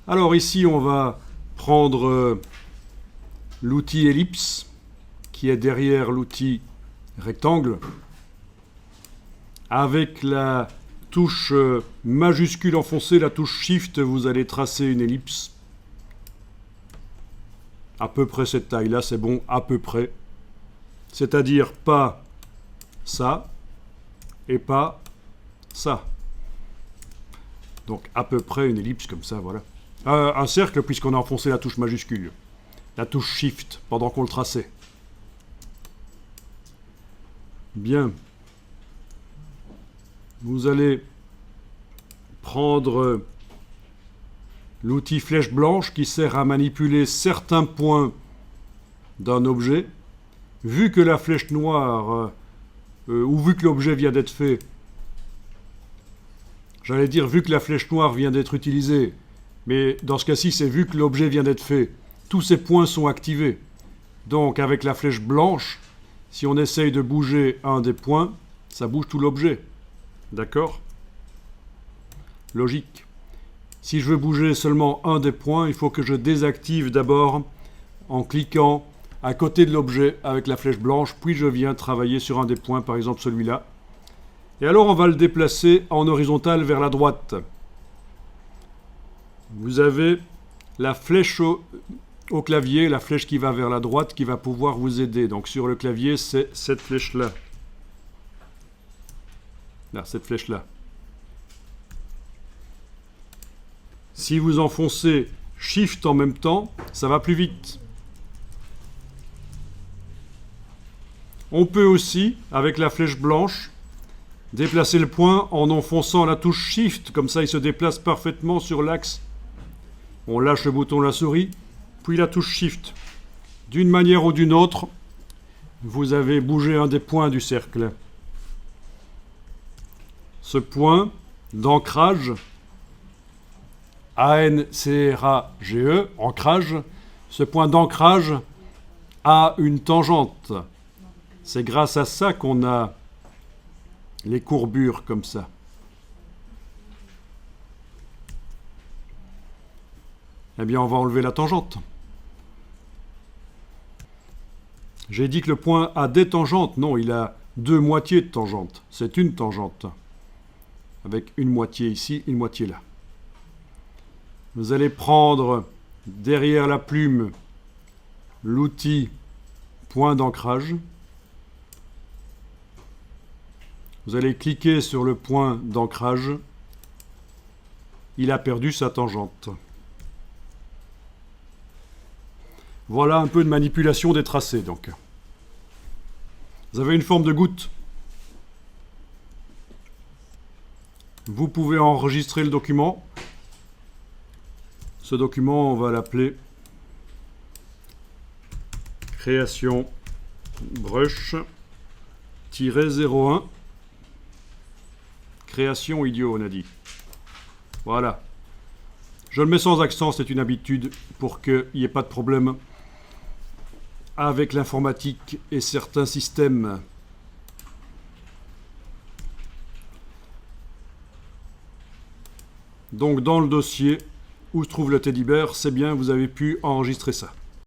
Alors ici, on va prendre l'outil ellipse qui est derrière l'outil rectangle. Avec la touche majuscule enfoncée, la touche Shift, vous allez tracer une ellipse. À peu près cette taille-là, c'est bon, à peu près. C'est-à-dire pas ça et pas ça. Donc à peu près une ellipse comme ça, voilà. Un cercle puisqu'on a enfoncé la touche majuscule. La touche Shift pendant qu'on le traçait. Bien. Vous allez prendre l'outil flèche blanche qui sert à manipuler certains points d'un objet. Vu que la flèche noire, ou vu que l'objet vient d'être fait, j'allais dire vu que la flèche noire vient d'être utilisée, mais dans ce cas-ci, c'est vu que l'objet vient d'être fait. Tous ces points sont activés. Donc avec la flèche blanche, si on essaye de bouger un des points, ça bouge tout l'objet. D'accord ? Logique. Si je veux bouger seulement un des points, il faut que je désactive d'abord en cliquant à côté de l'objet avec la flèche blanche, puis je viens travailler sur un des points, par exemple celui-là. Et alors on va le déplacer en horizontal vers la droite. Vous avez la flèche au clavier, la flèche qui va vers la droite qui va pouvoir vous aider. Donc sur le clavier, c'est cette flèche-là. Là, cette flèche-là. Si vous enfoncez Shift en même temps, ça va plus vite. On peut aussi, avec la flèche blanche, déplacer le point en enfonçant la touche Shift. Comme ça, il se déplace parfaitement sur l'axe. On lâche le bouton de la souris, puis la touche Shift. D'une manière ou d'une autre, vous avez bougé un des points du cercle. Ce point d'ancrage, A-N-C-R-A-G-E, ancrage, ce point d'ancrage a une tangente. C'est grâce à ça qu'on a les courbures comme ça. Eh bien, on va enlever la tangente. J'ai dit que le point a des tangentes. Non, il a deux moitiés de tangente. C'est une tangente. Avec une moitié ici, une moitié là. Vous allez prendre derrière la plume l'outil point d'ancrage. Vous allez cliquer sur le point d'ancrage. Il a perdu sa tangente. Voilà un peu de manipulation des tracés, donc. Vous avez une forme de goutte. Vous pouvez enregistrer le document. Ce document, on va l'appeler création brush-01. Création idiot, on a dit. Voilà. Je le mets sans accent, c'est une habitude pour qu'il n'y ait pas de problème avec l'informatique et certains systèmes. Donc dans le dossier où se trouve le teddy bear, c'est bien, vous avez pu enregistrer ça.